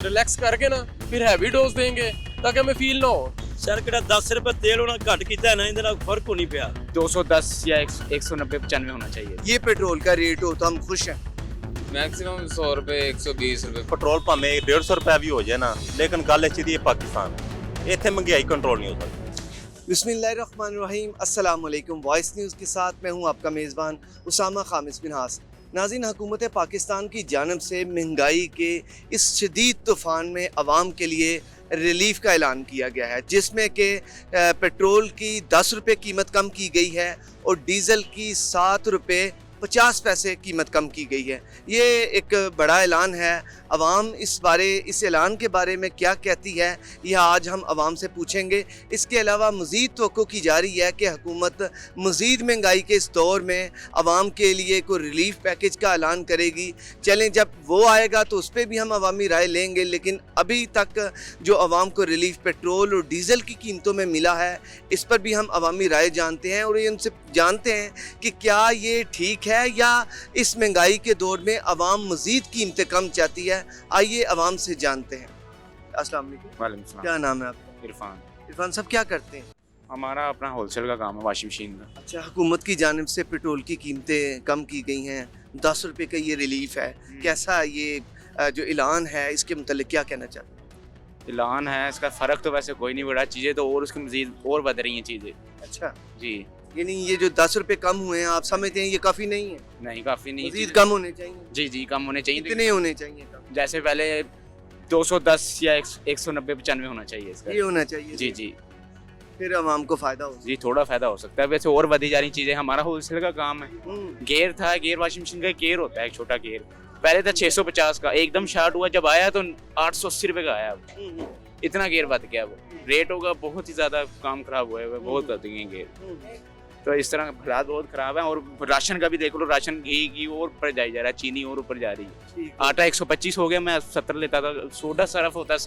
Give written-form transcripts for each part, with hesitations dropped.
Relax करके ना फिर हैवी डोज देंगे ताकि हमें फील ना हो। सर किहड़ा 10 रुपए तेल होना घट कीता है ना इहदे नाल फर्क हो नहीं पिया। 210 या 190 95 होना चाहिए। ये पेट्रोल का रेट हो तो हम खुश हैं। मैक्सिमम 100 रुपए 120 रुपए। पेट्रोल भावें 150 रुपए भी हो जाए ना, लेकिन गल इस दी पाकिस्तान है, इत्थे महंगाई कंट्रोल नहीं हो सकती। बिस्मिल्लाहिर्रहमानिर्रहीम, अस्सलाम वालेकुम। वॉइस न्यूज़ के साथ मैं हूं आपका मेज़बान उसामा खामिस बिन हास। नाज़रीन, हुकूमत पाकिस्तान की जानब से महंगाई के इस शदीद तूफ़ान में आवाम के लिए रिलीफ़ का ऐलान किया गया है, जिसमें कि पेट्रोल की 10 रुपये कीमत कम की गई है और डीज़ल की 7 रुपये 50 पैसे कीमत कम की गई है। ये एक बड़ा ऐलान है। इस ऐलान के बारे में क्या कहती है, यह आज हम आवाम से पूछेंगे। इसके अलावा मज़ीद तवक्को की जा रही है कि हुकूमत मज़ीद महंगाई के इस दौर में आवाम के लिए कोई रिलीफ़ पैकेज का ऐलान करेगी। चलें, जब वो आएगा तो उस पर भी हम अवामी राय लेंगे, लेकिन अभी तक जो आवाम को रिलीफ़ पेट्रोल और डीज़ल की कीमतों में मिला है, इस पर भी हम अवामी राय जानते हैं और ये उनसे जानते हैं कि क्या ये ठीक है या इस महंगाई के दौर में आवाम मज़ीद कीमतें कम चाहती है। आइए आवाम से जानते हैं। अस्सलाम वालेकुम। वालेकुम सलाम। क्या नाम है आपका? इरफान। इरफान साहब, क्या करते हैं? हमारा अपना होलसेल का काम है, वॉशिंग मशीन का। अच्छा, हुकूमत की जानिब से पेट्रोल की कीमतें कम की गई हैं, 10 रुपये का ये रिलीफ है। कैसा ये जो ऐलान है, इसके मुतालिक क्या कहना चाहते हैं? ऐलान है, इसका फ़र्क तो वैसे कोई नहीं बढ़ा, चीज़ें तो और उसकी मज़ीद और बढ़ रही हैं चीज़ें। अच्छा, जी यानी ये जो 10 रुपये कम हुए हैं, आप समझते हैं ये काफ़ी नहीं है? नहीं, काफ़ी नहीं। मज़ीद कम होने चाहिए। जी कम होने चाहिए। कितने होने चाहिए कम? जैसे पहले 210 या 190 95 होना चाहिए इसका। ये होना चाहिए। जी फिर आवाम को फ़ायदा हो। जी, थोड़ा फ़ायदा हो सकता है। वैसे और बढ़ी जा रही चीज़ें। हमारा होलसेल का काम है। गेयर था, गेयर वॉशिंग मशीन का गेयर होता है, एक छोटा गेयर। पहले था 650 का, एकदम शार्ट हुआ, जब आया तो 880 रुपये का आया। इतना गेयर बढ़ गया। वो रेट होगा, बहुत ही ज़्यादा काम खराब हुआ है, बहुत बढ़ गए गेयर। तो इस तरह हालात बहुत ख़राब है। और राशन का भी देख लो, राशन घी और ऊपर जा रहा है, चीनी और ऊपर जा रही है। आटा 125 हो गया, मैं 70 लेता था। सोडा सरफ होता है,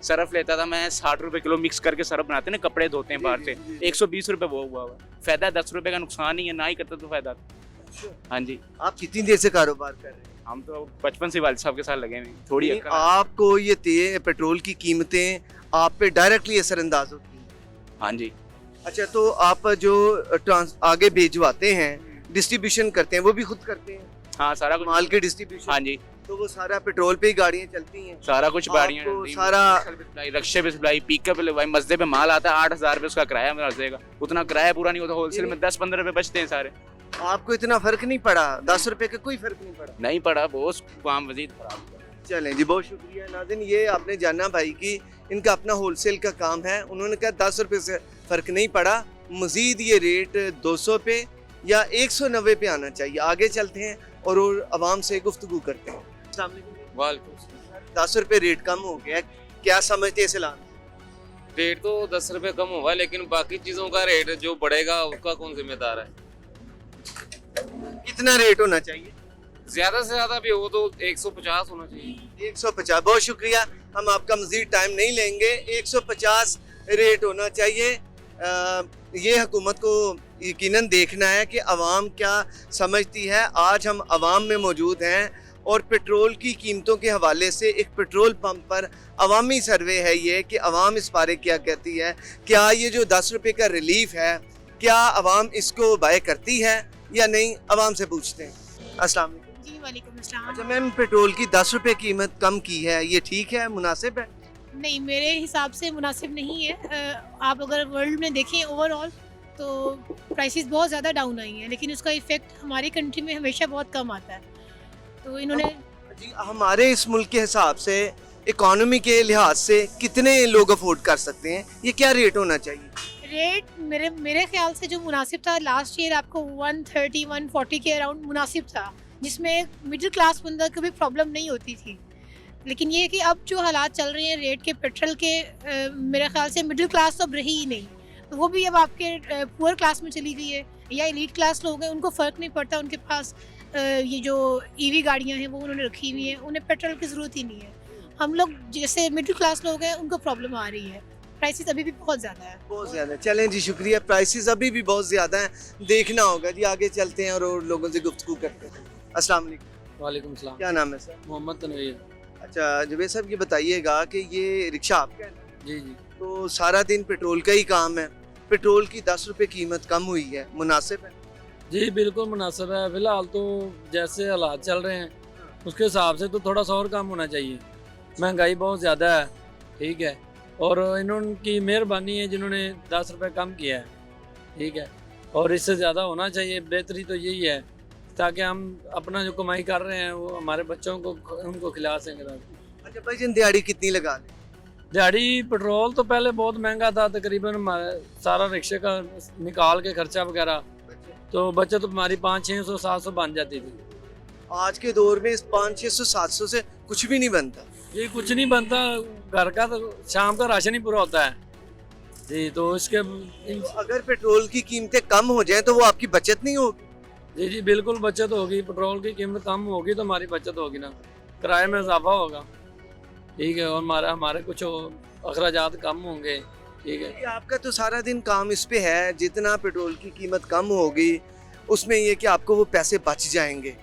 सरफ लेता था मैं 60 रुपए किलो, मिक्स करके सरफ बनाते हैं ना, कपड़े धोते हैं बाहर से। 120 रुपए वो हुआ। फायदा 10 रुपए का, नुकसान ही है, ना ही करता तो फायदा। हाँ जी। आप कितनी देर से कारोबार कर रहे हैं? हम तो बचपन से वालिद साहब के साथ लगे हैं। थोड़ी अक्ल है। आपको ये पेट्रोल की कीमतें आप पे डायरेक्टली असरअंदाज होती हैं? हाँ जी। अच्छा, तो आप जो आगे भेजवाते हैं, डिस्ट्रीब्यूशन करते हैं, वो भी खुद करते हैं? हाँ, सारा कुछ माल के डिस्ट्रीब्यूशन? हाँ जी, तो वो सारा पेट्रोल पे ही गाड़ियाँ चलती हैं? सारा कुछ बाड़ियाँ, आपको सारा रक्शे पे सप्लाई, पिकअप पे भाई, मस्दे पे माल आता है, 8,000 रुपये उसका किराया मस्दे का। उतना किराया पूरा नहीं होता। होलसेल में 10-15 रुपये बचते हैं सारे। आपको इतना फर्क नहीं पड़ा? 10 रुपए का कोई फर्क नहीं पड़ा? नहीं पड़ा, बहुत काम मजीद खराब हुआ। चलें जी, बहुत शुक्रिया नाज़रीन। ये आपने जाना भाई कि इनका अपना होलसेल का काम है। उन्होंने कहा 10 रुपये से फ़र्क नहीं पड़ा, मज़ीद ये रेट 200 पे या 190 पे आना चाहिए। आगे चलते हैं और आवाम से गुफ्तगू करते हैं। अस्सलाम वालेकुम। 10 रुपये रेट कम हो गया, क्या समझते हैं इस ऐलान? रेट तो 10 रुपए कम हुआ, लेकिन बाकी चीजों का रेट जो बढ़ेगा उसका कौन जिम्मेदार है? कितना रेट होना चाहिए? ज्यादा से ज्यादा भी हो तो 150 होना चाहिए। 150। बहुत शुक्रिया, हम आपका मज़ीद टाइम नहीं लेंगे। 150 रेट होना चाहिए। ये हुकूमत को यकीनन देखना है कि आवाम क्या समझती है। आज हम आवाम में मौजूद हैं और पेट्रोल की कीमतों के हवाले से एक पेट्रोल पंप पर अवामी सर्वे है ये कि आवाम इस बारे क्या कहती है। क्या ये जो 10 रुपये का रिलीफ है, क्या आवाम इसको बाय करती है या नहीं? आवाम से पूछते हैं। अस्सलाम वालेकुम। जी वालेकुम अस्सलाम। अच्छा मैम, पेट्रोल की 10 रुपये कीमत कम की है, ये ठीक है, मुनासिब है? नहीं, मेरे हिसाब से मुनासिब नहीं है। आप अगर वर्ल्ड में देखें ओवरऑल तो प्राइसेस बहुत ज़्यादा डाउन आई हैं, लेकिन उसका इफ़ेक्ट हमारी कंट्री में हमेशा बहुत कम आता है। तो इन्होंने जी, हमारे इस मुल्क के हिसाब से, इकोनॉमी के लिहाज से कितने लोग अफोर्ड कर सकते हैं? ये क्या रेट होना चाहिए? रेट मेरे ख्याल से जो मुनासिब था लास्ट ईयर, आपको 130-140 के अराउंड मुनासिब था, जिसमें मिडिल क्लास बंदा को भी प्रॉब्लम नहीं होती थी। लेकिन ये कि अब जो हालात चल रहे हैं रेट के, पेट्रोल के, मेरे ख्याल से मिडिल क्लास तो अब रही ही नहीं, तो वो भी अब आपके पुअर क्लास में चली गई है, या एलीट क्लास लोग हैं, उनको फ़र्क नहीं पड़ता। उनके पास ये जो ईवी गाड़ियाँ हैं वो उन्होंने रखी हुई हैं, उन्हें पेट्रोल की ज़रूरत ही नहीं है। हम लोग जैसे मिडिल क्लास लोग हैं, उनको प्रॉब्लम आ रही है। प्राइसेस अभी भी बहुत ज़्यादा है, बहुत ज़्यादा। चलें जी, शुक्रिया। प्राइसेस अभी भी बहुत ज़्यादा हैं, देखना होगा जी। आगे चलते हैं और लोगों से गुफ्तगू करते हैं। अस्सलाम वालेकुम। वालेकुम सलाम। क्या नाम है सर? मोहम्मद तनवीर। अच्छा जुबैर साहब, ये बताइएगा कि ये रिक्शा आपका है ना? जी जी तो सारा दिन पेट्रोल का ही काम है, पेट्रोल की 10 रुपए कीमत कम हुई है, मुनासिब है? जी बिल्कुल मुनासिब है। फिलहाल तो जैसे हालात चल रहे हैं उसके हिसाब से तो थोड़ा सा और कम होना चाहिए। महंगाई बहुत ज़्यादा है, ठीक है, और इन्होंने मेहरबानी है जिन्होंने 10 रुपये कम किया है, ठीक है, और इससे ज़्यादा होना चाहिए। बेहतरी तो यही है ताकि हम अपना जो कमाई कर रहे हैं वो हमारे बच्चों को उनको खिला सकें। अच्छा भाईजान, दिहाड़ी कितनी लगा लें? दिहाड़ी पेट्रोल तो पहले बहुत महंगा था, तकरीबन हमारे सारा रिक्शे का निकाल के खर्चा वगैरह तो बचत हमारी 500-600-700 बन जाती थी। आज के दौर में इस 500-600-700 से कुछ भी नहीं बनता। जी कुछ नहीं बनता, घर का तो शाम का राशन ही पूरा होता है जी। तो इसके तो अगर पेट्रोल की कीमतें कम हो जाएं तो वो आपकी बचत नहीं होगी? जी जी बिल्कुल बचत होगी। पेट्रोल की कीमत कम होगी तो हमारी बचत होगी ना, किराए में इजाफा होगा, ठीक है, और हमारे कुछ अखराजात कम होंगे, ठीक है। ये आपका तो सारा दिन काम इस पे है, जितना पेट्रोल की कीमत कम होगी उसमें ये कि आपको वो पैसे बच जाएंगे,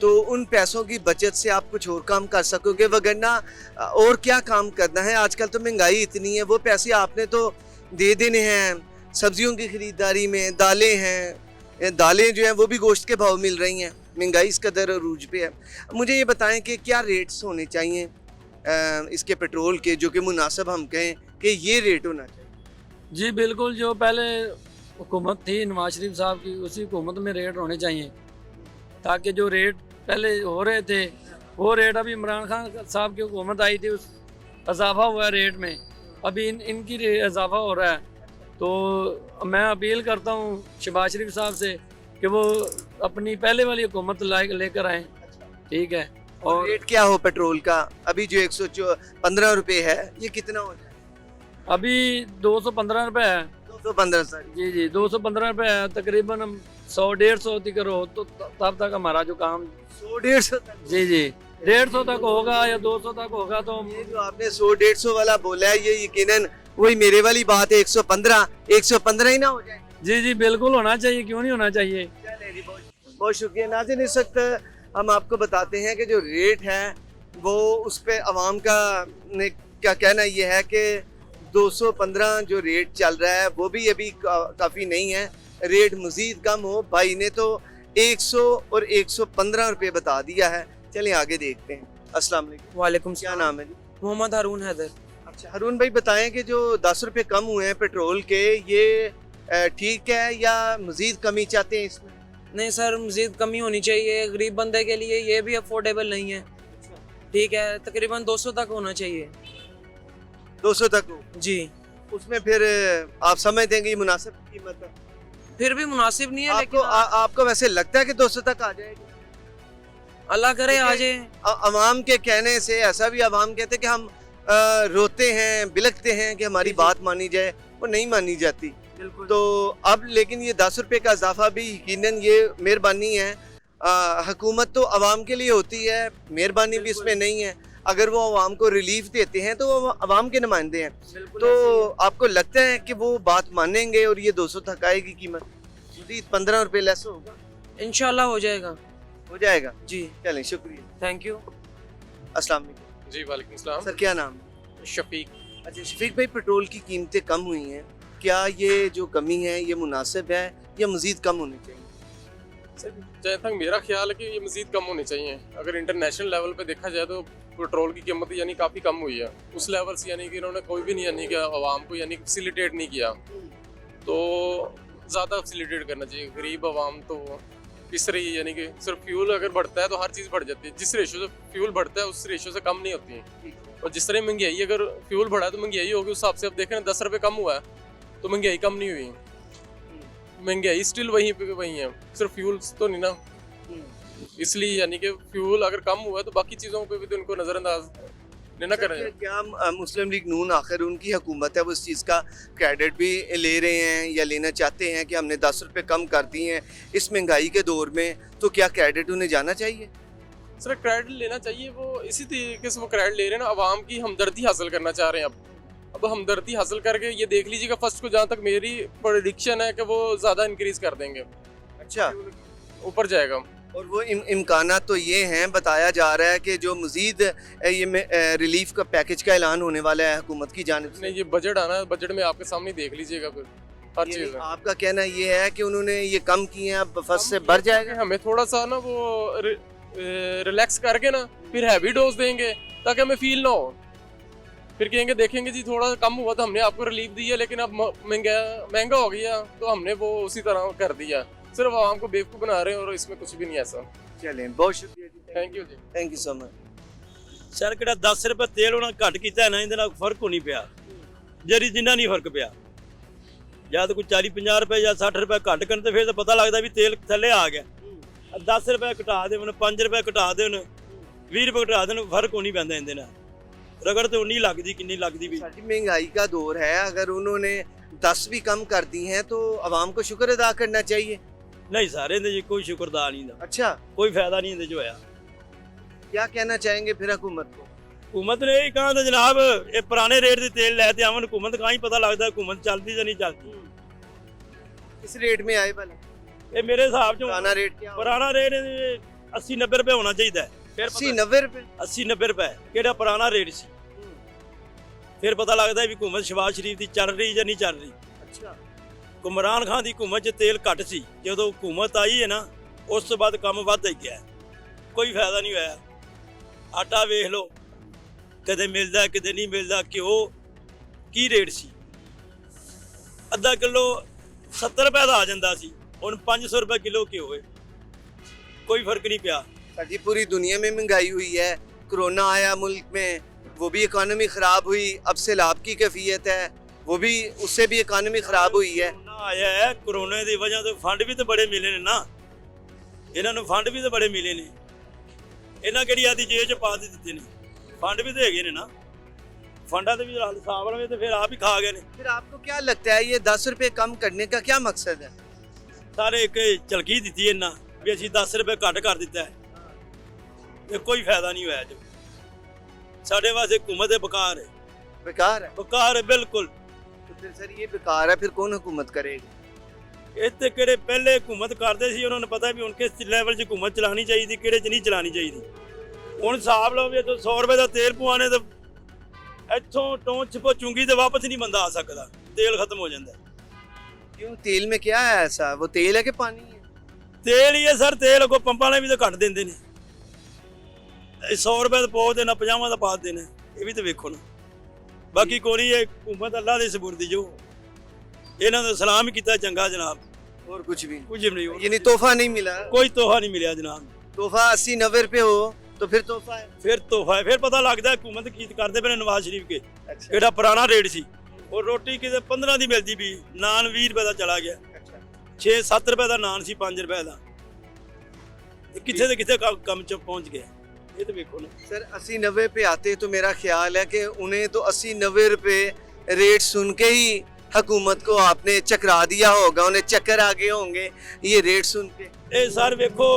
तो उन पैसों की बचत से आप कुछ और काम कर सकोगे, वगरना और क्या काम करना है। आजकल तो महंगाई इतनी है, वो पैसे आपने तो दे देने हैं सब्जियों की खरीदारी में। दालें हैं, दालें जो हैं वो भी गोश्त के भाव मिल रही हैं, महंगाई इस कदर अरूज पे है। मुझे ये बताएं कि क्या रेट्स होने चाहिए इसके पेट्रोल के, जो कि मुनासिब हम कहें कि ये रेट होना चाहिए? जी बिल्कुल, जो पहले हुकूमत थी नवाज शरीफ साहब की, उसी हुकूमत में रेट होने चाहिए, ताकि जो रेट पहले हो रहे थे वो रेट अभी इमरान खान साहब की हुकूमत आई थी, उस इजाफा हुआ है रेट में, अभी इनकी इजाफा हो रहा है। तो मैं अपील करता हूँ शहबाज शरीफ साहब से कि वो अपनी पहले वाली हुकूमत लेकर आएँ, ठीक है। और रेट क्या हो पेट्रोल का? अभी जो 115 रुपये है, ये कितना हो जाए? अभी 215 रुपये है। 215 सर। जी जी 215 रुपये है, तकरीबन हम 100-150 तक हो तो तब तक हमारा जो काम 100-150 तक? जी जी 150 तक होगा या 200 तक होगा। तो ये जो आपने 100-150 वाला बोला है, ये यकीनन वही मेरे वाली बात है, 115 ही ना हो जाए? जी जी बिल्कुल होना चाहिए, क्यों नहीं होना चाहिए। चलिए जी, बहुत शुक्रिया। नाज़रीन, इस वक्त हम आपको बताते हैं कि जो रेट है वो उस पर आवाम का ने क्या कहना ये है कि 215 जो रेट चल रहा है वो भी अभी काफ़ी नहीं है, रेट मज़ीद कम हो। भाई ने तो 100 और 115 रुपये बता दिया है। चलिए आगे देखते हैं। अस्सलाम वालेकुम। वालेकुम क्या नाम है जी? मोहम्मद हारून हैदर। अच्छा हारून भाई, बताएं कि जो 10 रुपये कम हुए हैं पेट्रोल के, ये ठीक है या मज़ीद कमी चाहते हैं इसमें? नहीं सर, मज़ीद कमी होनी चाहिए, गरीब बंदे के लिए ये भी अफोर्डेबल नहीं है, ठीक है, तकरीबन 200 तक होना चाहिए। 200 तक हो? जी उसमें फिर आप समझ देंगे ये मुनासिब कीमत है? फिर भी मुनासिब नहीं है, आपको लेकिन आपको वैसे लगता है कि 200 तक आ जाएगी? अल्लाह करे आ जाए। अवाम के कहने से, ऐसा भी अवाम कहते हैं कि हम रोते हैं, बिलखते हैं कि हमारी बात मानी जाए, वो नहीं मानी जाती। तो अब लेकिन ये 10 रुपये का इजाफा भी यकीनन ये मेहरबानी है। हुकूमत तो अवाम के लिए होती है, मेहरबानी भी इसमें नहीं है। अगर वो अवाम को रिलीफ देते हैं तो वो अवाम के नुमाइंदे हैं, तो आपको लगता है कि वो बात मानेंगे और ये 200 तक आएगी कीमत? 15 रुपये लेस होगा? इंशाल्लाह हो जाएगा। हो जाएगा जी चलें, शुक्रिया। Thank you. अस्सलाम वालेकुम। जी वालेकुम सलाम। सर क्या नाम है? शफीक। अच्छा शफीक भाई, पेट्रोल की कीमतें कम हुई हैं, क्या ये जो कमी है ये मुनासिब है या मज़ीद कम होनी चाहिए? सर जहाँ तक मेरा ख्याल है कि ये मज़ीद कम होनी चाहिए। अगर इंटरनेशनल लेवल पे देखा जाए तो पेट्रोल की कीमत यानी काफ़ी कम हुई है उस लेवल से, यानी कि इन्होंने कोई भी नहीं यानी कि आवाम को यानी फैसिलिटेट नहीं किया, तो ज़्यादा फैसिलिटेट करना चाहिए। गरीब आवाम तो पिस रही है, यानी कि सिर्फ फ्यूल अगर बढ़ता है तो हर चीज़ बढ़ जाती है। जिस रेशो से फ्यूल बढ़ता है उस रेशो से कम नहीं होती है। और जिस तरह महंगाई, अगर फ्यूल बढ़ा है तो महंगाई होगी, उस हिसाब से अब देखें 10 रुपये कम हुआ है तो महंगाई कम नहीं हुई, महंगाई स्टिल वहीं पे वहीं है, सिर्फ फ्यूल तो नहीं ना। इसलिए यानी कि फ्यूल अगर कम हुआ है तो बाकी चीज़ों पे भी तो उनको नज़रअंदाज नहीं ना करें। क्या मुस्लिम लीग नून आखिर उनकी हुकूमत है, वो इस चीज़ का क्रेडिट भी ले रहे हैं या लेना चाहते हैं कि हमने 10 रुपये कम कर दिए हैं इस महंगाई के दौर में, तो क्या क्रेडिट उन्हें जाना चाहिए? सर क्रेडिट लेना चाहिए, वो इसी तरीके से वो क्रेडिट ले रहे हैं ना, आवाम की हमदर्दी हासिल करना चाह रहे हैं। अब हमदर्दी हासिल करके ये देख लीजिएगा, फर्स्ट को जहाँ तक मेरी प्रेडिक्शन है कि वो ज़्यादा इंक्रीज़ कर देंगे। अच्छा, ऊपर जाएगा। और वो इम्कानात तो ये हैं, बताया जा रहा है कि जो मज़ीद रिलीफ का पैकेज का ऐलान होने वाला है हुकूमत की जानिब से। नहीं, ये बजट आना है, बजट में आपके सामने देख लीजिएगा फिर हर चीज़ है। आपका कहना ये है कि उन्होंने ये कम किए हैं, अब फर्स्ट से बढ़ जाएगा। हमें थोड़ा सा ना वो रिलैक्स करके ना फिर हैवी डोज देंगे ताकि हमें फील ना हो। फिर कहेंगे देखेंगे जी थोड़ा कम हुआ तो हमने आपको रिलीफ दी है, लेकिन अब महंगा हो गया तो हमने वो उसी तरह कर दिया। सिर्फ आवाम को बेवकूफ़ बना रहे हैं और इसमें कुछ भी नहीं ऐसा। चलें, बहुत शुक्रिया ji, thank you ji. Thank you so much. Sir ਕਿਹੜਾ 10 ਰੁਪਏ ਤੇਲ ਉਹਨਾਂ ਘੱਟ ਕੀਤਾ ਹੈ ਨਾ, ਇਹਦੇ ਨਾਲ ਫਰਕ ਨਹੀਂ ਪਿਆ, ਜਿਹੜੀ ਜਿੰਨਾ ਨਹੀਂ ਫਰਕ ਪਿਆ। ਜਦ ਕੋਈ 40-50 ਰੁਪਏ ਜਾਂ 60 ਰੁਪਏ ਘੱਟ ਕਰਨ ਤੇ ਫਿਰ ਤਾਂ ਪਤਾ ਲੱਗਦਾ ਵੀ ਤੇਲ ਥੱਲੇ ਆ ਗਿਆ। 10 ਰੁਪਏ ਘਟਾ ਦੇਣ, 5 ਰੁਪਏ ਘਟਾ ਦੇਣ, 20 ਰੁਪਏ ਘਟਾ ਦੇਣ, ਫਰਕ ਨਹੀਂ ਪੈਂਦਾ ਇਹਦੇ ਨਾਲ। रगड़ तो नहीं लगती, कितनी लगती भी। महंगाई का दौर है, अगर उन्होंने 10 भी कम कर दी हैं तो आवाम को शुक्र अदा करना चाहिए। नहीं सारे जी कोई शुक्रदार नहीं था। अच्छा, कोई फायदा नहीं जो है। क्या कहना चाहेंगे फिर हुकूमत को? हुकूमत ने यही कहा था जनाब, ये पुराने रेट से तेल लेते आवन, हुकूमत का ही पता लगता हुकूमत चलती या नहीं चलती। किस रेट में आए भला? ये मेरे हिसाब से पुराना रेट क्या? पुराना रेट 80-90 रुपए होना चाहिए। 80-90 रुपए? 80-90 रुपए ਕਿਹੜਾ ਪੁਰਾਣਾ ਰੇਟ ਸੀ। ਫਿਰ ਪਤਾ ਲੱਗਦਾ ਵੀ ਹੁਕੂਮਤ ਸ਼ਹਿਬਾਜ਼ ਸ਼ਰੀਫ ਦੀ ਚੱਲ ਰਹੀ ਜਾਂ ਨਹੀਂ ਚੱਲ ਰਹੀ। ਅੱਛਾ, ਇਮਰਾਨ ਖਾਨ ਦੀ ਹੁਕੂਮਤ 'ਚ ਤੇਲ ਘੱਟ ਸੀ, ਜਦੋਂ ਹੁਕੂਮਤ ਆਈ ਹੈ ਨਾ ਉਸ ਤੋਂ ਬਾਅਦ ਕੰਮ ਵੱਧ ਹੀ ਗਿਆ, ਕੋਈ ਫਾਇਦਾ ਨਹੀਂ ਹੋਇਆ। ਆਟਾ ਵੇਖ ਲਓ, ਕਦੇ ਮਿਲਦਾ ਕਿਤੇ ਨਹੀਂ ਮਿਲਦਾ। ਘਿਓ ਕੀ ਰੇਟ ਸੀ, ਅੱਧਾ ਕਿਲੋ 70 ਰੁਪਏ ਦਾ ਆ ਜਾਂਦਾ ਸੀ, ਹੁਣ 500 रुपए किलो घिओ है, कोई फर्क नहीं पिया। जी पूरी दुनिया में महंगाई हुई है, कोरोना आया मुल्क में, वो भी इकॉनमी ख़राब हुई, अब सैलाब की कैफियत है, वो भी उससे भी इकॉनमी ख़राब हुई है। आया है कोरोना की वजह तो फंड भी तो बड़े मिले ने ना, इन्होंने फंड भी तो बड़े मिले ने, इन्हें कि आदि जेब च पा दिते ने, फंड भी तो है ने ना, फंडा तो भी हिसाब लगे तो फिर आप ही खा गए ने। फिर आपको क्या लगता है ये 10 रुपए कम करने का क्या मकसद है? सारे एक झलकी दी इन्ना भी असी 10 रुपए घट कर दिता है, ये कोई फायदा नहीं होया। जो साढ़े वास्ते हुकूमत बेकार है, बेकार है, बेकार है बिल्कुल। तो फिर सर ये बेकार है, फिर कौन हुकूमत करेगी? इतने किहड़े पहले हुकूमत करते सी, उन्होंने पता भी उनके लेवल च हुकूमत चलानी चाहिए, किहड़े च नहीं चलानी चाहिए। हुण हिसाब लो भी 100 रुपए का तेल पवाने तो इत्थों टोंच पहुंचूंगी तो वापस नहीं बंदा आ सकता, तेल खत्म हो जाता है। क्यों, तेल में क्या है ऐसा? वो तेल है कि पानी है? तेल ही है सर, तेल को पंपा ने भी तो घट देंगे ने, 100 रुपए तो पौ देना, 50 का पा देना, ये भी तो वेखो ना। बाकी कोई नहीं, हुकूमत अल्लाह दे सुपुर्द जो, इन्हों ने सलाम ही किया चंगा जनाब, और कुछ भी नहीं। यानी तोहफा नहीं मिला? कोई तोहफा नहीं मिला जनाब। तोहफा 80-90 रुपए हो तो फिर तोहफा है, फिर तोहफा है, फिर पता लगता है हुकूमत की करते पे नवाज शरीफ के। अच्छा, केड़ा पुराना रेट सी, और रोटी किते 15 की मिलती भी, नान 20 रुपए का चला गया, 6-7 रुपए का नान सी 5 रुपए का, किथे किथे कम च पहुंच गया, ये तो देखो ना। सर 80-90 पे आते तो मेरा ख्याल है कि उन्हें तो 80-90 रुपए रेट सुन के ही हुकूमत को आपने चकरा दिया होगा, उन्हें चक्कर आ गए होंगे ये रेट सुन के। ये सर देखो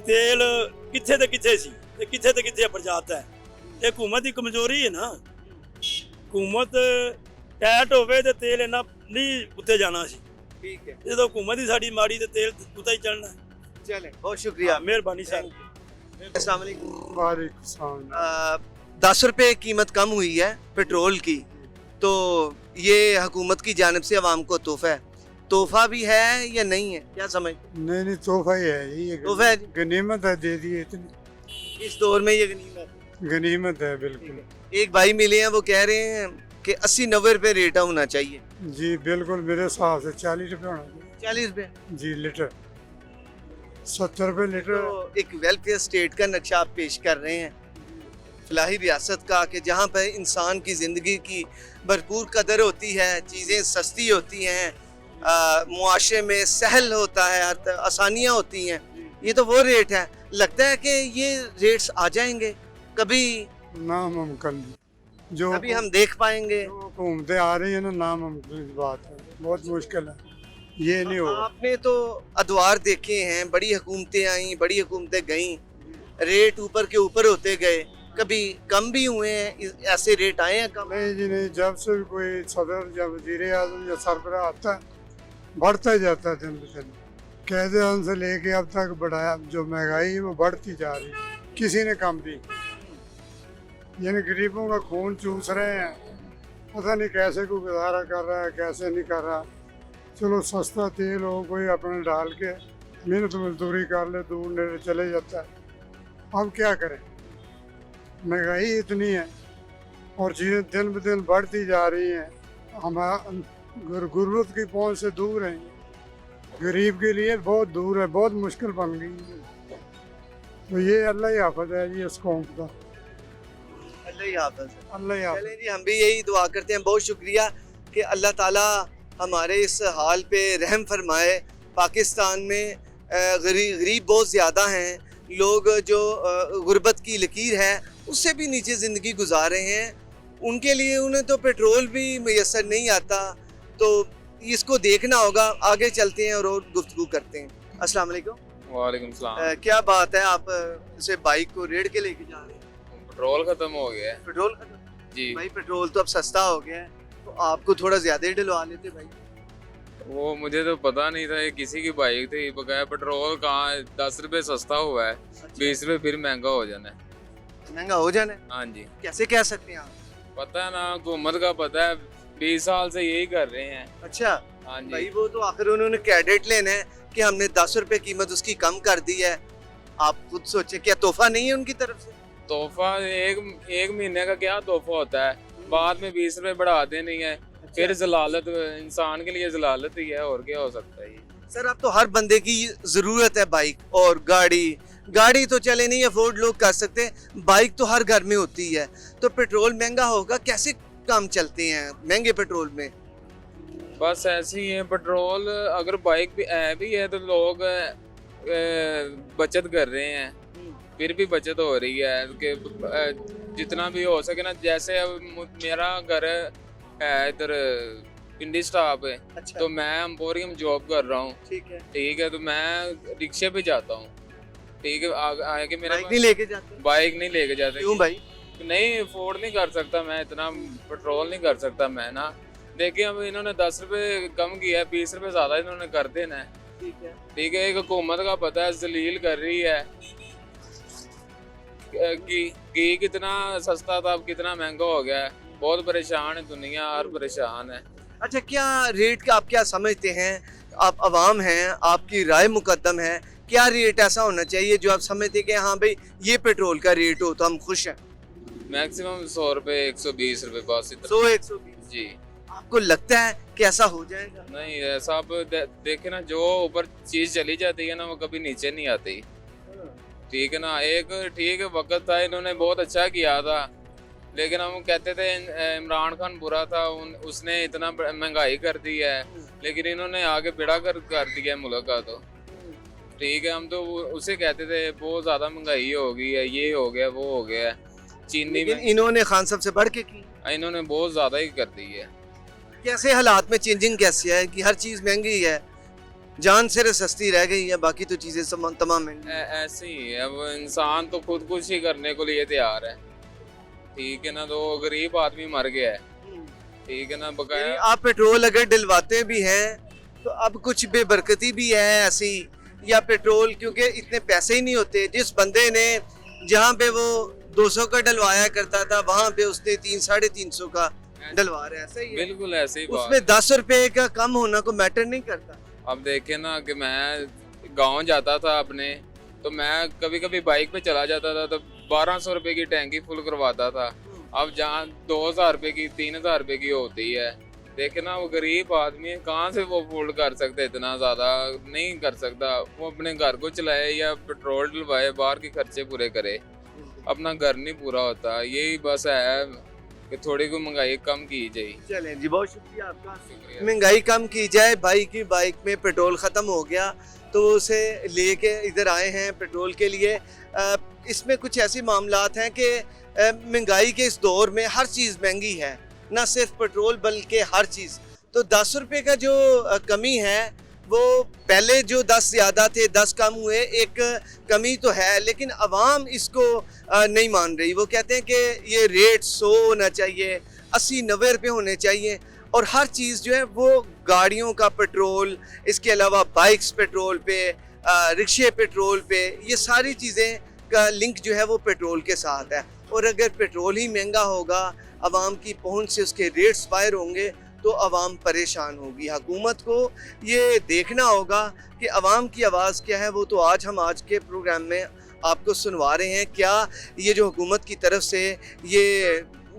तेल किथे ते किथे सी ते किथे ते किथे पर जाता है, ये हुकूमत की कमजोरी है ना। हुकूमत टाइट होवे ते तेल इन्ना नहीं उत्ते जाना सी, ठीक है, जो हुकूमत ही साड़ी माड़ी ते तेल उत्ते ही चढ़ना है। चलें, बहुत शुक्रिया, मेहरबानी सर। अस्सलाम वालेकुम। वालेकुम सलाम। 10 रुपए कीमत कम हुई है पेट्रोल की, तो ये हुकूमत की जानिब से आवाम को तोहफा है, तोहफा भी है या नहीं है, क्या समझ? नहीं तोहफा ही है, ये तोहफा है, गनीमत है, दे दिए इतनी, इस दौर में ये गनीमत है बिल्कुल। एक भाई मिले हैं, वो कह रहे हैं कि 80-90 रुपए रेट होना चाहिए। जी बिल्कुल, मेरे हिसाब से 40 रुपये होना चाहिए। 40 रुपए जी लीटर, 70 रुपये लीटर। तो एक वेलफेयर स्टेट का नक्शा आप पेश कर रहे हैं, फलाही रियासत का, कि जहाँ पर इंसान की ज़िंदगी की भरपूर कदर होती है, चीज़ें सस्ती होती हैं, मुआशरे में सहल होता है, आसानियाँ होती हैं। ये तो वो रेट है, लगता है कि ये रेट्स आ जाएंगे कभी, नामुमकिन जो कभी हम देख पाएंगे? हुकूमतें आ रही है ना, नामुमकिन बात है, बहुत मुश्किल है, ये नहीं होगा। आपने तो अदवार देखे हैं, बड़ी हुकूमतें आई, बड़ी हुकूमतें गईं, रेट ऊपर के ऊपर होते गए, कभी कम भी हुए हैं, ऐसे रेट आए हैं कम? नहीं जी नहीं, जब से भी कोई सदर या वजीर आज़म या सरबराह आता है बढ़ता ही जाता है दिन ब दिन। कैदे आम से लेके अब तक बढ़ाया, जो महंगाई है वो बढ़ती जा रही है, किसी ने कम दी। यानी गरीबों का खून चूस रहे हैं, पता नहीं कैसे को गुजारा कर रहा है, कैसे नहीं कर रहा। चलो सस्ता तेल हो, कोई अपने डाल के मेहनत मजदूरी कर ले, दूर नेड़े चले जाता है। अब क्या करें, महंगाई इतनी है और चीज़ें दिन ब दिन बढ़ती जा रही हैं। हम गुर्बत की पहुंच से दूर हैं, गरीब के लिए बहुत दूर है, बहुत मुश्किल बन गई है। तो ये अल्लाह ही हाफ़िज़ है जी इस कौम का। अल्लाह ही हाफ़िज़ है। अल्लाह ही हाफ़िज़। चलें जी, हम भी यही दुआ करते हैं। बहुत शुक्रिया कि अल्लाह ताला हमारे इस हाल पे रहम फरमाए। पाकिस्तान में गरीब बहुत ज़्यादा हैं, लोग जो गुर्बत की लकीर है उससे भी नीचे ज़िंदगी गुजार रहे हैं। उनके लिए उन्हें तो पेट्रोल भी मैसर नहीं आता, तो इसको देखना होगा। आगे चलते हैं और गुफ्तगू करते हैं। अस्सलाम वालेकुम। वालेकुम सलाम। क्या बात है, आप इसे बाइक को रेड के लेके जा रहे हैं? पेट्रोल खत्म हो गया है पेट्रोल खत्म? जी। भाई पेट्रोल तो अब सस्ता हो गया है, तो आपको थोड़ा ज़्यादा ही डलवा लेते भाई। वो मुझे तो पता नहीं था, ये किसी की बाइक थी। बकाया पेट्रोल कहाँ 10 रुपए सस्ता हुआ है, 20 रुपए फिर महंगा हो जाना है। महंगा हो जाना है? हाँ जी। कैसे कह सकते हैं आप? पता है ना, हुकूमत का पता है, 20 साल से यही कर रहे हैं। अच्छा हाँ जी। भाई, वो तो आखिर उन्होंने क्रेडिट लेना है कि हमने 10 रुपए कीमत उसकी कम कर दी है। आप खुद सोचें, क्या तोहफा नहीं है उनकी तरफ से? तोहफा एक महीने का क्या तोहफा होता है, बाद में 20 रुपए बढ़ा देनी है। फिर जलालत, इंसान के लिए जलालत ही है, और क्या हो सकता है। सर, अब तो हर बंदे की जरूरत है बाइक और गाड़ी तो चले नहीं अफोर्ड लोग कर सकते, बाइक तो हर घर में होती है। तो पेट्रोल महंगा होगा, कैसे काम चलते हैं महंगे पेट्रोल में? बस ऐसे ही है पेट्रोल। अगर बाइक भी है तो लोग बचत कर रहे हैं, फिर भी बचत हो रही है कि जितना भी हो सके ना। जैसे अब मेरा घर है इधर पिंडी स्टाफ है। अच्छा। तो मैं एम्पोरियम जॉब कर रहा हूँ। ठीक है, तो मैं रिक्शे पे जाता हूँ। ठीक है, आगे मेरे बाइक नहीं लेके जाते? बाइक नहीं लेके जाते। क्यों भाई? नहीं, अफोर्ड नहीं कर सकता मैं, इतना पेट्रोल नहीं कर सकता मैं ना। देखिए, अब इन्होंने 10 रुपए कम किया है, 20 रुपए ज्यादा इन्होंने कर देना है। ठीक है, एक हुकूमत का पता है जलील कर रही है कि कितना सस्ता था, अब कितना महंगा हो गया है। बहुत परेशान है दुनिया, हर परेशान है। अच्छा, क्या रेट का आप क्या समझते हैं? आप अवाम हैं, आपकी राय मुकद्दम है, क्या रेट ऐसा होना चाहिए जो आप समझते कि हाँ भाई ये पेट्रोल का रेट हो तो हम खुश हैं? मैक्सिमम 100 रुपए, 120 रुपए, बस इतना। 100-120 जी। आपको लगता है कि ऐसा हो जाएगा? नहीं, ऐसा आप देखे ना, जो ऊपर चीज चली जाती है ना, वो कभी नीचे नहीं आती। ठीक है ना, एक ठीक वक्त था, इन्होंने बहुत अच्छा किया था, लेकिन हम कहते थे इमरान खान बुरा था, उसने इतना महंगाई कर दी है, लेकिन इन्होंने आगे बेड़ा कर दिया है मुल्क का। तो ठीक है, हम तो उसे कहते थे बहुत ज़्यादा महंगाई हो गई है, ये हो गया, वो हो गया। चीनी में इन्होंने खान साहब से बढ़ के की, इन्होंने बहुत ज़्यादा ही कर दी है। कैसे हालात में चेंजिंग कैसे है कि हर चीज़ महंगी है, जान से सस्ती रह गई है, बाकी तो चीज़ें तमाम महंगी। ऐसे ही है, अब इंसान तो खुद कुछ ही करने को लिए तैयार है। ठीक है ना, तो गरीब आदमी मर गया है। ठीक है ना, बकाया आप पेट्रोल अगर डलवाते भी हैं तो अब कुछ बेबरकती भी है ऐसी, या पेट्रोल क्योंकि इतने पैसे ही नहीं होते। जिस बंदे ने जहाँ पे वो 200 का डलवाया करता था, वहाँ पे उसने 300-350 का डलवा रहा है। ऐसा ही है? बिल्कुल ऐसे ही बात। उसमें 10 रुपए का कम होना को मैटर नहीं करता। अब देखे ना कि मैं गांव जाता था अपने, तो मैं कभी कभी बाइक पे चला जाता था, तो 1200 रुपए की टैंकी फुल करवाता था। अब जहाँ 2000 रुपए की, 3000 रुपए की होती है। देखे ना, वो गरीब आदमी है, कहाँ से वो अफोर्ड कर सकते, इतना ज़्यादा नहीं कर सकता। वो अपने घर को चलाए या पेट्रोल डलवाए, बाहर के खर्चे पूरे करे, अपना घर नहीं पूरा होता। यही बस है कि थोड़ी को महंगाई कम की जाए। चलें जी, बहुत शुक्रिया आपका। महंगाई कम की जाए। भाई की बाइक में पेट्रोल ख़त्म हो गया तो उसे लेके इधर आए हैं पेट्रोल के लिए। इसमें कुछ ऐसी मामलात हैं कि महंगाई के इस दौर में हर चीज़ महंगी है, ना सिर्फ पेट्रोल बल्कि हर चीज़। तो 10 रुपये का जो कमी है, वो पहले जो 10 ज़्यादा थे 10 कम हुए, एक कमी तो है, लेकिन अवाम इसको नहीं मान रही। वो कहते हैं कि ये रेट 100 होना चाहिए, 80-90 रुपये होने चाहिए। और हर चीज़ जो है वो गाड़ियों का पेट्रोल, इसके अलावा बाइक्स पेट्रोल पे, रिक्शे पेट्रोल पे, ये सारी चीज़ें का लिंक जो है वो पेट्रोल के साथ है। और अगर पेट्रोल ही महंगा होगा, आवाम की पहुंच से उसके रेट्स बाहर होंगे तो आवाम परेशान होगी। हुकूमत को ये देखना होगा कि आवाम की आवाज़ क्या है, वो तो आज के प्रोग्राम में आपको सुनवा रहे हैं। क्या ये जो हुकूमत की तरफ से ये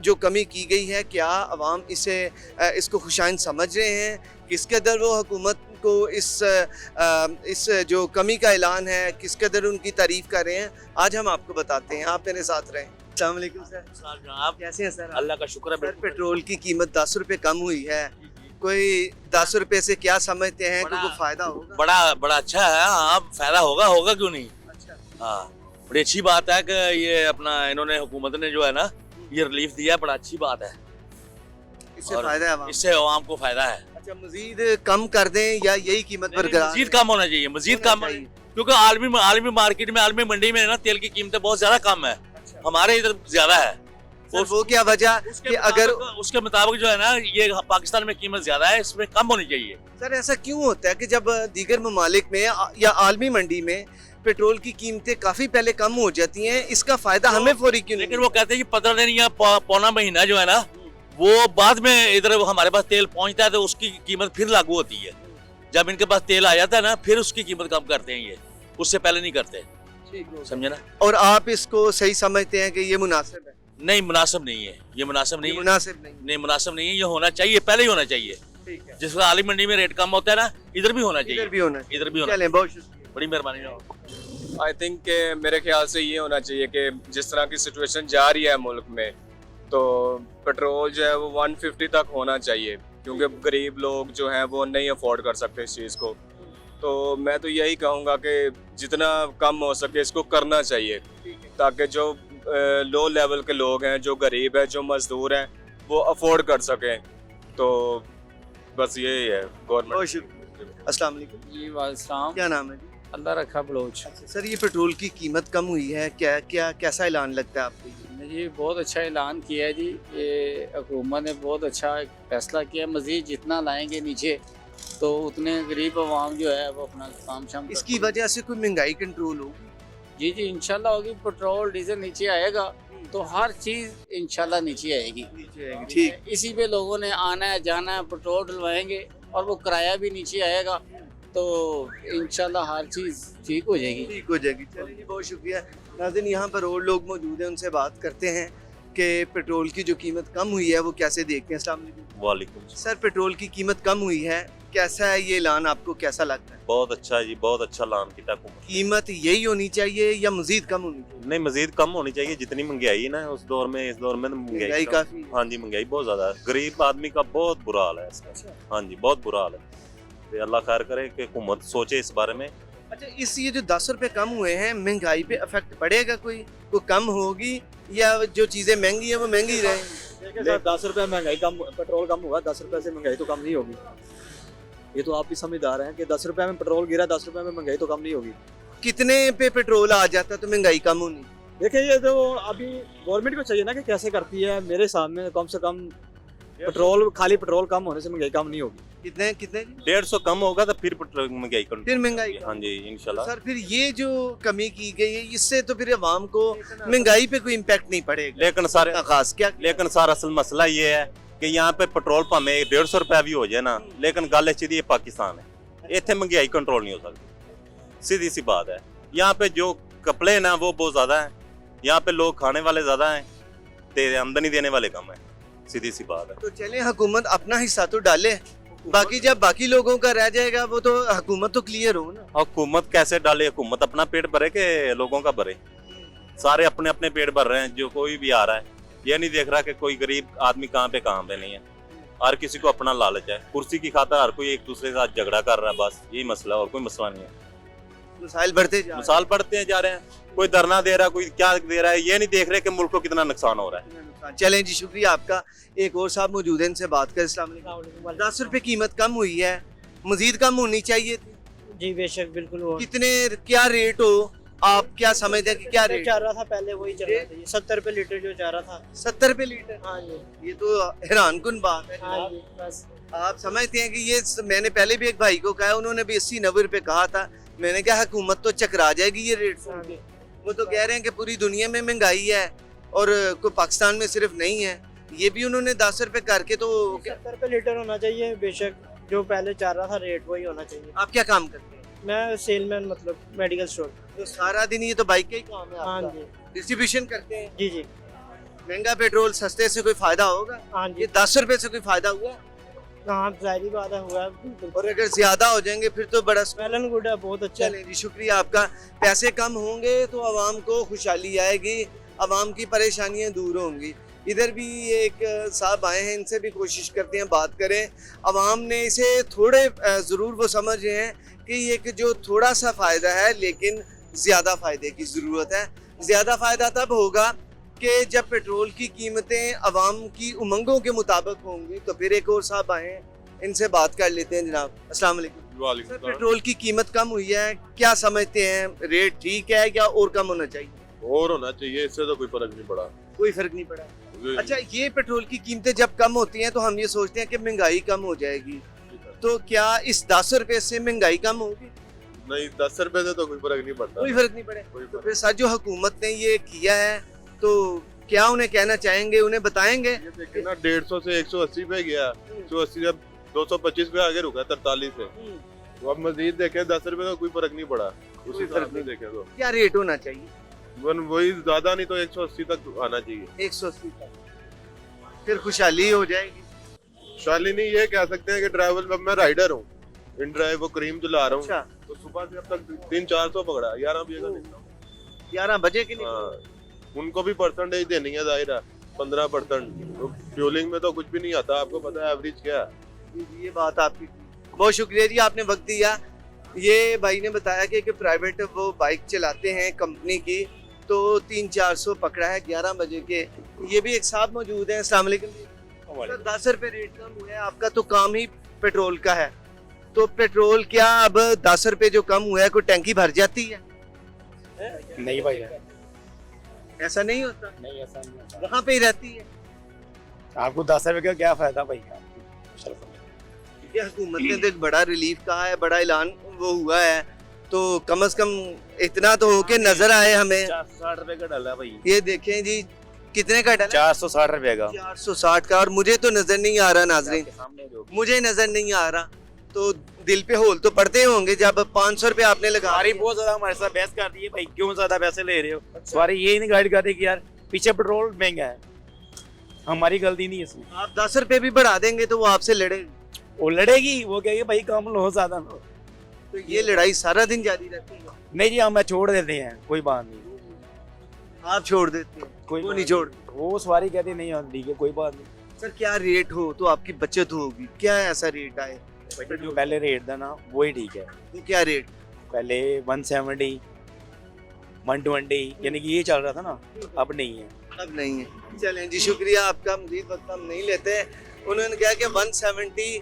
जो कमी की गई है, क्या आवाम इसको खुशाइन समझ रहे हैं? किस कदर वो हुकूमत को इस जो कमी का ऐलान है, किस कदर उनकी तारीफ़ कर रहे हैं, आज हम आपको बताते हैं। आप मेरे साथ रहें। अस्सलाम वालेकुम सर, आप कैसे हैं सर? अल्लाह का शुक्र है। सर, पेट्रोल की कीमत 10 रुपये कम हुई है, कोई 10 रुपये से क्या समझते हैं कि कोई फ़ायदा होगा? बड़ा अच्छा है। हाँ, फायदा होगा क्यों नहीं। अच्छा, हाँ, बड़ी अच्छी बात है कि ये अपना इन्होंने हुकूमत ने जो है ना ये रिलीफ दिया, बड़ा अच्छी बात है। इससे और फ़ायदा है आवाम? इससे आवाम को फायदा है। अच्छा, मजीद कम कर दें या यही कीमत बरकरार? मजीद कम होना चाहिए, मजीद होना कम, चाहिए। क्योंकि आलमी मार्केट में, आलमी मंडी में ना तेल की कीमतें बहुत ज्यादा कम है, हमारे इधर ज्यादा है। सर, वो क्या वजह कि अगर उसके मुताबिक जो है ना ये पाकिस्तान में कीमत ज्यादा है, इसमें कम होनी चाहिए। सर ऐसा क्यों होता है कि जब दीगर ममालिक में या आलमी मंडी में पेट्रोल की कीमतें काफी पहले कम हो जाती हैं, इसका फायदा हमें फौरी क्यों नहीं? लेकिन वो कहते हैं कि 15 दिन या पौना महीना जो है ना वो बाद में इधर हमारे पास तेल पहुंचता है तो उसकी कीमत फिर लागू होती है। जब इनके पास तेल आ जाता है ना फिर उसकी कीमत कम करते हैं, ये उससे पहले नहीं करते। समझे ना? और आप इसको सही समझते हैं कि ये मुनासिब है? नहीं, मुनासिब नहीं है, ये मुनासिब नहीं है। मुनासिब नहीं, मुनासिब नहीं है। ये होना चाहिए, पहले ही होना चाहिए। ठीक है, जिस आली मंडी में रेट कम होता है ना इधर भी होना चाहिए, इधर भी होना चाहिए। इधर भी होना चलें, बहुत शुक्रिया। बड़ी मेहरबानी। आई थिंक के मेरे ख्याल से ये होना चाहिए कि जिस तरह की सिचुएशन जा रही है मुल्क में, तो पेट्रोल जो है वो 150 तक होना चाहिए, क्योंकि गरीब लोग जो हैं वो नहीं अफोर्ड कर सकते इस चीज़ को। तो मैं तो यही कहूँगा कि जितना कम हो सके इसको करना चाहिए, ताकि जो लो लेवल के लोग हैं, जो गरीब हैं, जो मजदूर हैं, वो अफोर्ड कर सकें। तो बस यही है गवर्नमेंट। बहुत शुक्रिया। अस्सलाम वालेकुम जी वालेकुम, क्या नाम है जी? अल्लाह रखा बलोच। सर, ये पेट्रोल की कीमत कम हुई है, कैसा ऐलान लगता है आपको? जी बहुत अच्छा ऐलान किया है जी, ये हुकूमत ने बहुत अच्छा फैसला किया। मज़ीद जितना लाएंगे नीचे तो उतने गरीब आवाम जो है वो अपना काम शाम इसकी वजह से कोई महंगाई कंट्रोल होगी? जी इंशाल्लाह होगी। पेट्रोल डीजल नीचे आएगा तो हर चीज़ इंशाल्लाह नीचे आएगी। ठीक, इसी पे लोगों ने आना है जाना है, पेट्रोल डलवाएंगे और वो किराया भी नीचे आएगा तो इंशाल्लाह हर चीज़ ठीक हो जाएगी। ठीक हो जाएगी। चलिए जी, बहुत शुक्रिया। नाज़रीन, यहाँ पर और लोग मौजूद हैं, उनसे बात करते हैं कि पेट्रोल की जो कीमत कम हुई है वो कैसे देखते हैं। अस्सलाम वालेकुम। वालेकुम। सर, पेट्रोल की कीमत कम हुई है, कैसा है ये ऐलान, आपको कैसा लगता है? बहुत अच्छा जी, बहुत अच्छा ऐलान किया हुकूमत। कीमत यही होनी चाहिए या मजीद कम होनी चाहिए? नहीं, मजीद कम होनी चाहिए। जितनी महंगाई है ना उस दौर में, इस दौर में महंगाई काफी है। हाँ जी, महंगाई बहुत ज्यादा है। गरीब आदमी का बहुत बुरा हाल है इसका। हाँ जी, बहुत बुरा हाल है। तो अल्लाह खैर करे कि हुकूमत सोचे इस बारे में। अच्छा, इस ये जो 10 रुपए कम हुए हैं, महंगाई पे इफेक्ट पड़ेगा? कोई कम होगी या जो चीजें महंगी है वो महंगी रहेंगी? 10 रुपए महंगाई कम, पेट्रोल कम होगा, 10 रुपए से महंगाई तो कम नहीं होगी। ये तो आप भी समझदार हैं कि 10 रुपए में पेट्रोल गिरा, 10 रुपए में महंगाई तो कम नहीं होगी। कितने पे पेट्रोल आ जाता तो महंगाई कम होनी? देखिए, ये तो अभी गवर्नमेंट को चाहिए ना कि कैसे करती है। मेरे सामने कम से कम पेट्रोल, खाली पेट्रोल कम होने से महंगाई कम नहीं होगी। कितने 150 कम होगा तो फिर महंगाई कम। फिर महंगाई? हाँ जी, इंशाल्लाह। सर, फिर ये जो कमी की गई है इससे तो फिर अवाम को महंगाई पे कोई इम्पैक्ट नहीं पड़ेगा। लेकिन खास क्या? लेकिन सारा असल मसला ये है कि यहाँ पे पेट्रोल पंप 150 रुपया भी हो जाए ना, लेकिन गल ये पाकिस्तान है, इतने महंगाई कंट्रोल नहीं हो सकती। सीधी सी बात है। यहाँ पे जो कपड़े ना वो बहुत ज्यादा है, यहाँ पे लोग खाने वाले ज्यादा हैं, आमदनी देने वाले कम है। सीधी सी बात है। तो चले, हुकूमत अपना हिस्सा तो डाले, बाकी जब बाकी लोगों का रह जाएगा वो तो हुकूमत तो क्लियर हो ना। हुकूमत कैसे डाले? हुकूमत अपना पेट भरे के लोगों का भरे? सारे अपने अपने पेट भर रहे हैं। जो कोई भी आ रहा है ये नहीं देख रहा कि कोई गरीब आदमी कहाँ पे नहीं है। हर किसी को अपना लालच है, कुर्सी की खातर हर कोई एक दूसरे के साथ झगड़ा कर रहा है, बस यही मसला, और कोई मसला नहीं है। मिसाइल बढ़ते जा रहे हैं, कोई धरना दे रहा है, कोई क्या दे रहा है, ये नहीं देख रहे कि मुल्क को कितना नुकसान हो रहा है। चलें जी, शुक्रिया आपका। एक और साहब मौजूद हैं, इनसे बात करें। अस्सलाम वालेकुम। 10 रुपए कीमत कम हुई है, मजीद कम होनी चाहिए थी? जी बेशक, बिल्कुल। कितने क्या रेट हो आप क्या समझते हैं कि क्या रेट चाह रहा था पहले वही चल रहा था, 70 रुपए लीटर जो चाह रहा था। 70 रुपए लीटर? हाँ जी, ये तो हैरानकुन बात है। हाँ जी, बस आप समझते हैं कि ये मैंने पहले भी एक भाई को कहा, उन्होंने भी 80-90 रुपए कहा था। मैंने कहा हुकूमत तो चकरा जाएगी ये रेट सुन के। वो तो कह रहे हैं कि पूरी दुनिया में महंगाई है और कोई पाकिस्तान में सिर्फ नहीं है। ये भी उन्होंने 10 रुपए करके तो 70 रुपए लीटर होना चाहिए बेशक, जो पहले चाह रहा था रेट वही होना चाहिए। आप क्या काम करते हैं? मैं सेलमैन, मतलब मेडिकल स्टोर। तो सारा दिन ये तो बाइक का ही काम है हाँ आपका? जी, डिस्ट्रीब्यूशन करते हैं? जी जी। महंगा पेट्रोल सस्ते से कोई फायदा होगा? हाँ जी, ये 10 रुपए से कोई फायदा हुआ? हाँ जाहिर बात है, हुआ है। और अगर ज्यादा हो जाएंगे फिर तो बड़ा वेल एंड गुड है, बहुत अच्छा है। चलें जी, शुक्रिया आपका। पैसे कम होंगे तो आवाम को खुशहाली आएगी, आवाम की परेशानियां दूर होंगी। इधर भी एक साहब आए हैं, इनसे भी कोशिश करते हैं बात करें। आवाम ने इसे थोड़े ज़रूर वो समझ रहे हैं कि ये एक जो थोड़ा सा फ़ायदा है, लेकिन ज़्यादा फ़ायदे की ज़रूरत है। ज़्यादा फ़ायदा तब होगा कि जब पेट्रोल की कीमतें आवाम की उमंगों के मुताबिक होंगी। तो फिर एक और साहब आए हैं, इनसे बात कर लेते हैं। जनाब अस्सलाम वालेकुम। सर, पेट्रोल की कीमत कम हुई है, क्या समझते हैं? रेट ठीक है या और कम होना चाहिए? और होना चाहिए, इससे तो कोई फर्क नहीं पड़ा। कोई फर्क नहीं पड़ा। अच्छा, ये पेट्रोल की कीमतें जब कम होती हैं तो हम ये सोचते हैं कि महंगाई कम हो जाएगी, तो क्या इस 10 रुपए से महंगाई कम होगी? नहीं, 10 रुपए से तो कोई फर्क नहीं पड़ता। कोई फर्क नहीं पड़े। तो फिर सर, जो हुकूमत ने ये किया है तो क्या उन्हें कहना चाहेंगे, उन्हें बताएंगे? देखिए ना, 150 से 180 पे गया, 180 जब 225 पे आगे रुका 43 से, तो अब मजीद देखें 10 रुपए का कोई फर्क नहीं पड़ा। उसी फर्क नहीं देखे तो क्या रेट होना चाहिए? वही ज्यादा नहीं तो 180 तक आना चाहिए। 180 तक फिर खुशहाली हो जाएगी। शाली नहीं, ये कह सकते हैं कि ट्रैवल, अब मैं राइडर हूँ, इन ड्राइव वो क्रीम चला रहा हूँ। अच्छा। तो सुबह से अब तक 300-400 पकड़ा, 11 बजे का निकला हूँ। 11 बजे के लिए? हाँ, उनको भी परसेंटेज देनी है जाहिर है, 15%। तो फ्यूलिंग में तो कुछ भी नहीं आता, आपको पता है एवरेज क्या है। ये बात आपकी, बहुत शुक्रिया जी, आपने वक्त दिया। ये भाई ने बताया कि प्राइवेट वो बाइक चलाते हैं कंपनी की, तो 300-400 पकड़ा है 11 बजे के। ये भी एक साहब मौजूद है। अस्सलाम वालेकुम। सर, 10 रुपए रेट कम हुआ है, आपका तो काम ही पेट्रोल का है, तो पेट्रोल क्या अब 10 रुपए जो कम हुआ है कोई टैंकी भर जाती है? नहीं भाई, ऐसा नहीं होता। नहीं ऐसा नहीं होता। वहाँ पे ही रहती है। आपको 10 रुपए का क्या फायदा भाई? ये हुकूमत ने तो बड़ा रिलीफ कहा है, बड़ा ऐलान वो हुआ है, तो कम से कम इतना तो होके नजर आए हमें। 460 रुपए का डाला भाई। ये देखें जी, कितने का डाला? 460 रुपए का। 460 का। और मुझे तो नजर नहीं आ रहा नाजरीन, मुझे नजर नहीं आ रहा। तो दिल पे होल तो पड़ते होंगे जब 500 रुपए आपने लगा। सवारी बहुत ज्यादा हमारे साथ बहस कर दी है भाई, क्यों ज्यादा पैसे ले रहे हो? सवारी यही नहीं गाइड कर रही कि यार पीछे पेट्रोल महंगा है, हमारी गलती नहीं है इसमें। आप 10 रुपए भी बढ़ा देंगे तो वो आपसे लड़ेगी। वो लड़ेगी, वो कहेगी भाई कम लो ज्यादा लो। तो ये लड़ाई सारा दिन जारी रहती है? नहीं जी, हम छोड़ देते हैं, कोई बात नहीं। आप छोड़ देते हैं? कोई वो नहीं छोड़, वो सवारी कहती नहीं ठीक है कोई बात नहीं। सर, क्या रेट हो तो आपकी बचत होगी? क्या ऐसा रेट आए? जो पहले रेट था ना वही ठीक है। वो क्या रेट? पहले 170 120 यानी कि ये चल रहा था ना, अब नहीं है। अब नहीं है। चलें जी, शुक्रिया आपका, मजीद वक्त हम नहीं लेते। उन्होंने कहा कि 170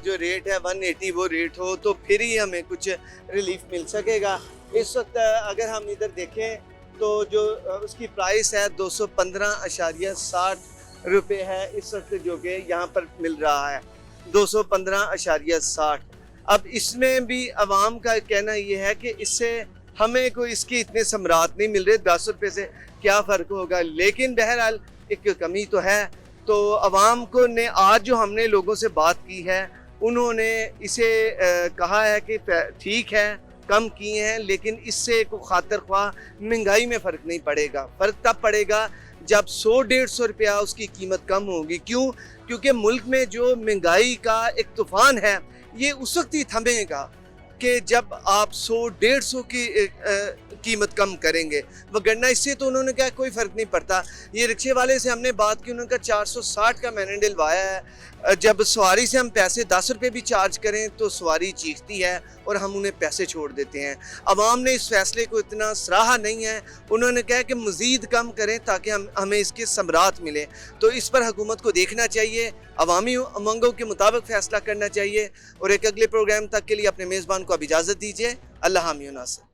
जो रेट है 180 वो रेट हो तो फिर ही हमें कुछ रिलीफ मिल सकेगा। इस वक्त अगर हम इधर देखें तो जो उसकी प्राइस है 215.60 रुपये है इस वक्त, जो कि यहाँ पर मिल रहा है 215.60। अब इसमें भी आवाम का कहना ये है कि इससे हमें कोई इसकी इतने समरात नहीं मिल रहे, 10 रुपये से क्या फ़र्क होगा। लेकिन बहरहाल एक कमी तो है। तो आवाम को ने आज जो हमने लोगों से बात की है, उन्होंने इसे कहा है कि ठीक है कम किए हैं, लेकिन इससे को खातिर ख्वाह महंगाई में फ़र्क नहीं पड़ेगा। फ़र्क तब पड़ेगा जब 100-150 रुपया उसकी कीमत कम होगी। क्यों? क्योंकि मुल्क में जो महंगाई का एक तूफ़ान है ये उस वक्त ही थमेगा कि जब आप 100-150 की कीमत कम करेंगे, वगरना इससे तो उन्होंने कहा कोई फ़र्क नहीं पड़ता। ये रिक्शे वाले से हमने बात की, उन्होंने कहा 460 का मैंने डलवाया है। जब सवारी से हम पैसे 10 रुपये भी चार्ज करें तो सवारी चीखती है और हम उन्हें पैसे छोड़ देते हैं। अवाम ने इस फैसले को इतना सराहा नहीं है, उन्होंने कहा कि मज़ीद कम करें ताकि हमें इसके समरात मिले। तो इस पर हुकूमत को देखना चाहिए, अवामी उमंगों के मुताबिक फ़ैसला करना चाहिए। और एक अगले प्रोग्राम तक के लिए अपने मेज़बान को अब इजाज़त दीजिए। अल्लाह हामी नासिर।